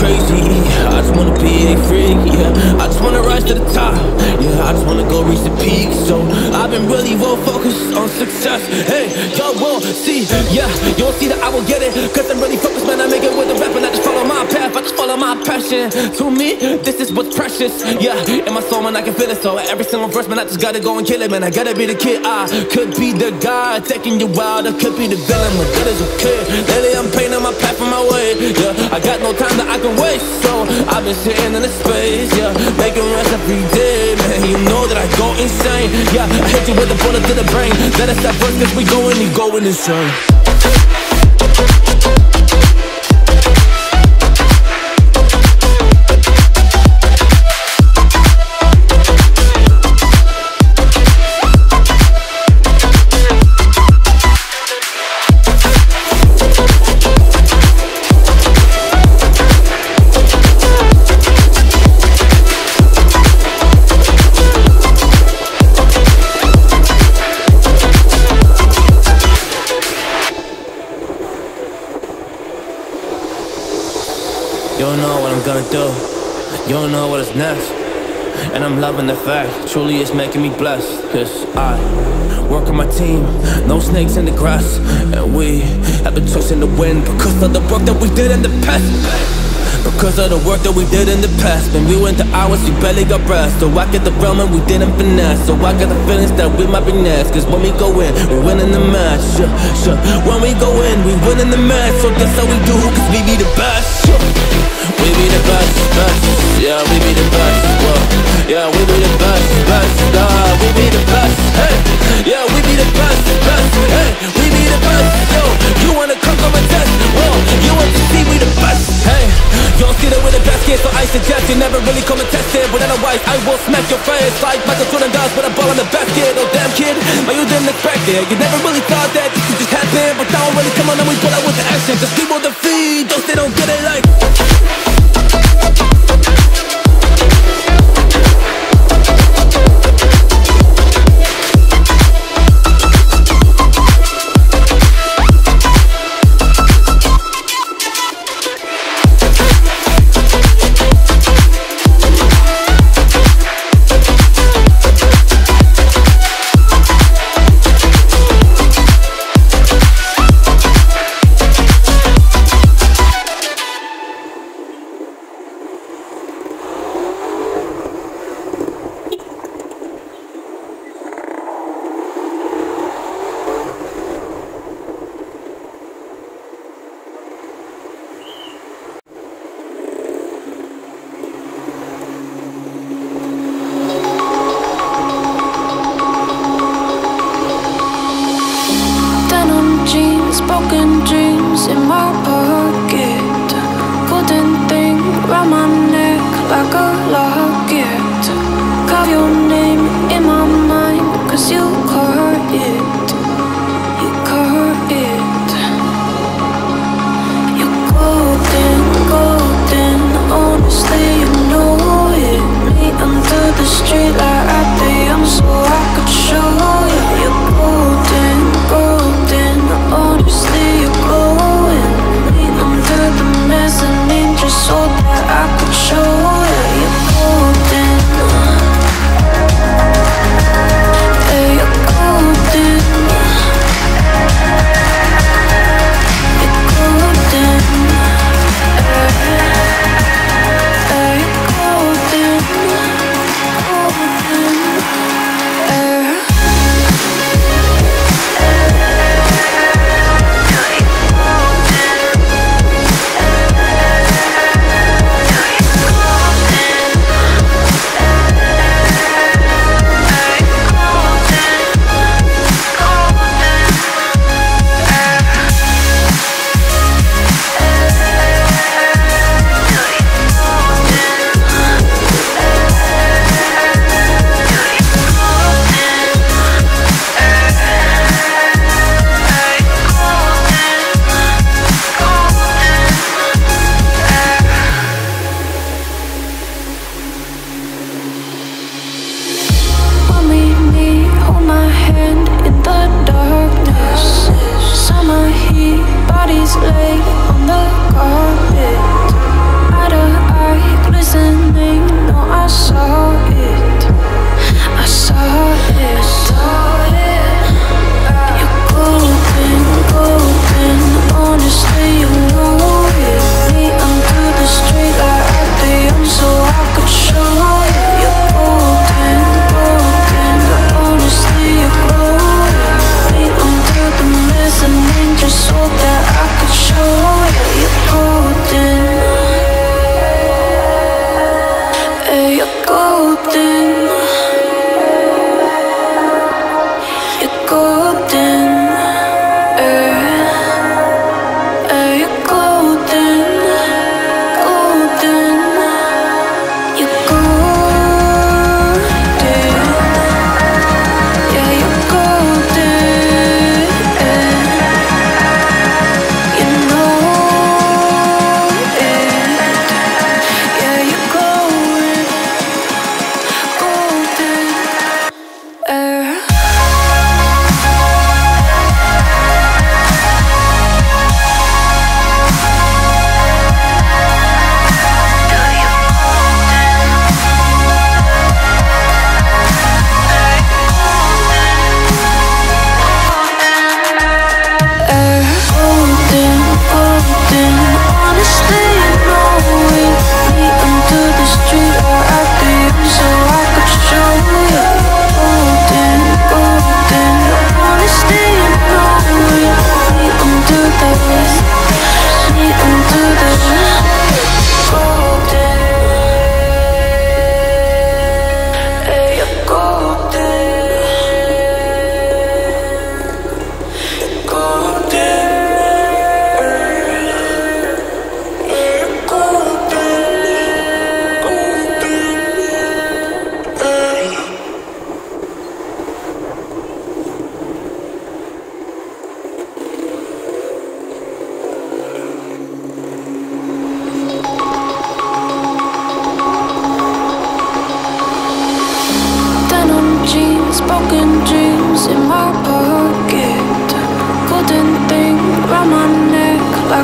crazy. I just wanna be a freak, yeah. I just wanna rise to the top, yeah. I just wanna go reach the peak. So I've been really well focused on success. Hey, y'all won't see, yeah. You won't see that I will get it, cause I'm really focused, man. I make it with the rap and I just follow my path. I just follow my passion. To me, this is what's precious, yeah. In my soul, man, I can feel it. So every single verse, man, I just gotta go and kill it, man. I gotta be the kid. I could be the guy taking you wild, I could be the villain, but that is okay. Lately I'm painting my path on my way, yeah. I got no time that I can waste, so I've been sitting in the space, yeah. Making rest every day, man. You know that I go insane, yeah. I hit you with a bullet to the brain. Let us stop first, cause we going insane. You don't know what I'm gonna do, you don't know what is next. And I'm loving the fact, truly it's making me blessed. Cause I work on my team, no snakes in the grass. And we have been tossing the wind because of the work that we did in the past. Because of the work that we did in the past. When we went to hours, we barely got rest. So I get the realm and we didn't finesse. So I got the feelings that we might be next. Cause when we go in, we win in the match, When we go in, we win in the match. So that's how we do, cause we be the best, We be the best, yeah, we be the best, yeah, we be the best, we be the best, hey, yeah, we be the best, hey, we be the best, yo, you wanna come a test, you want to see we the best, hey, you don't see that we're the best kid, so I suggest you never really come and test it, but otherwise I will smack your face, like Michael Jordan does with a ball in the basket, oh damn kid, but you didn't expect it, you never really thought that this could just happen, but now really come on and we pull out with the action, cause people defeat those they don't get it like.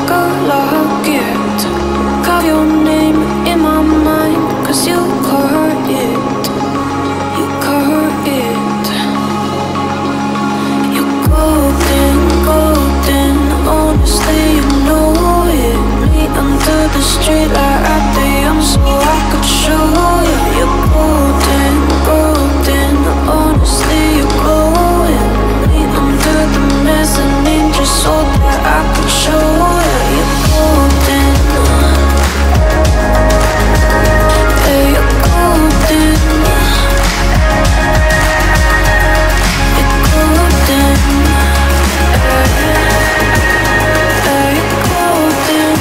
like a locket. Carve your name in my mind, 'cause you caught it. You caught it. You're golden, golden. Honestly, you know it. Me under the street light at the so I could show you. You're golden, golden. Honestly, you're glowing. Me under the mezzanine just so that I could show you. You're golden. Hey, you're golden. You're golden. Hey, you're golden.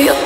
You're